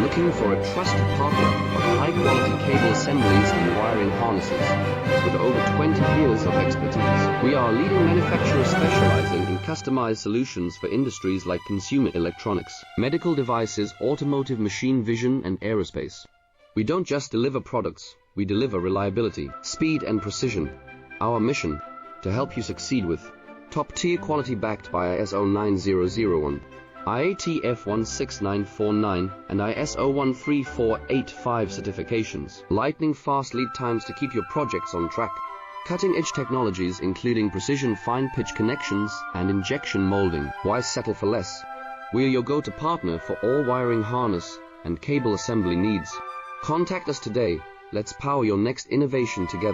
Looking for a trusted partner of high-quality cable assemblies and wiring harnesses with over 20 years of expertise. We are a leading manufacturer specializing in customized solutions for industries like consumer electronics, medical devices, automotive, machine vision, and aerospace. We don't just deliver products, we deliver reliability, speed, and precision. Our mission: to help you succeed with top-tier quality backed by ISO 9001, IATF 16949, and ISO 13485 certifications. Lightning-fast lead times to keep your projects on track. Cutting-edge technologies including precision fine-pitch connections and injection molding. Why settle for less? We are your go-to partner for all wiring harness and cable assembly needs. Contact us today. Let's power your next innovation together.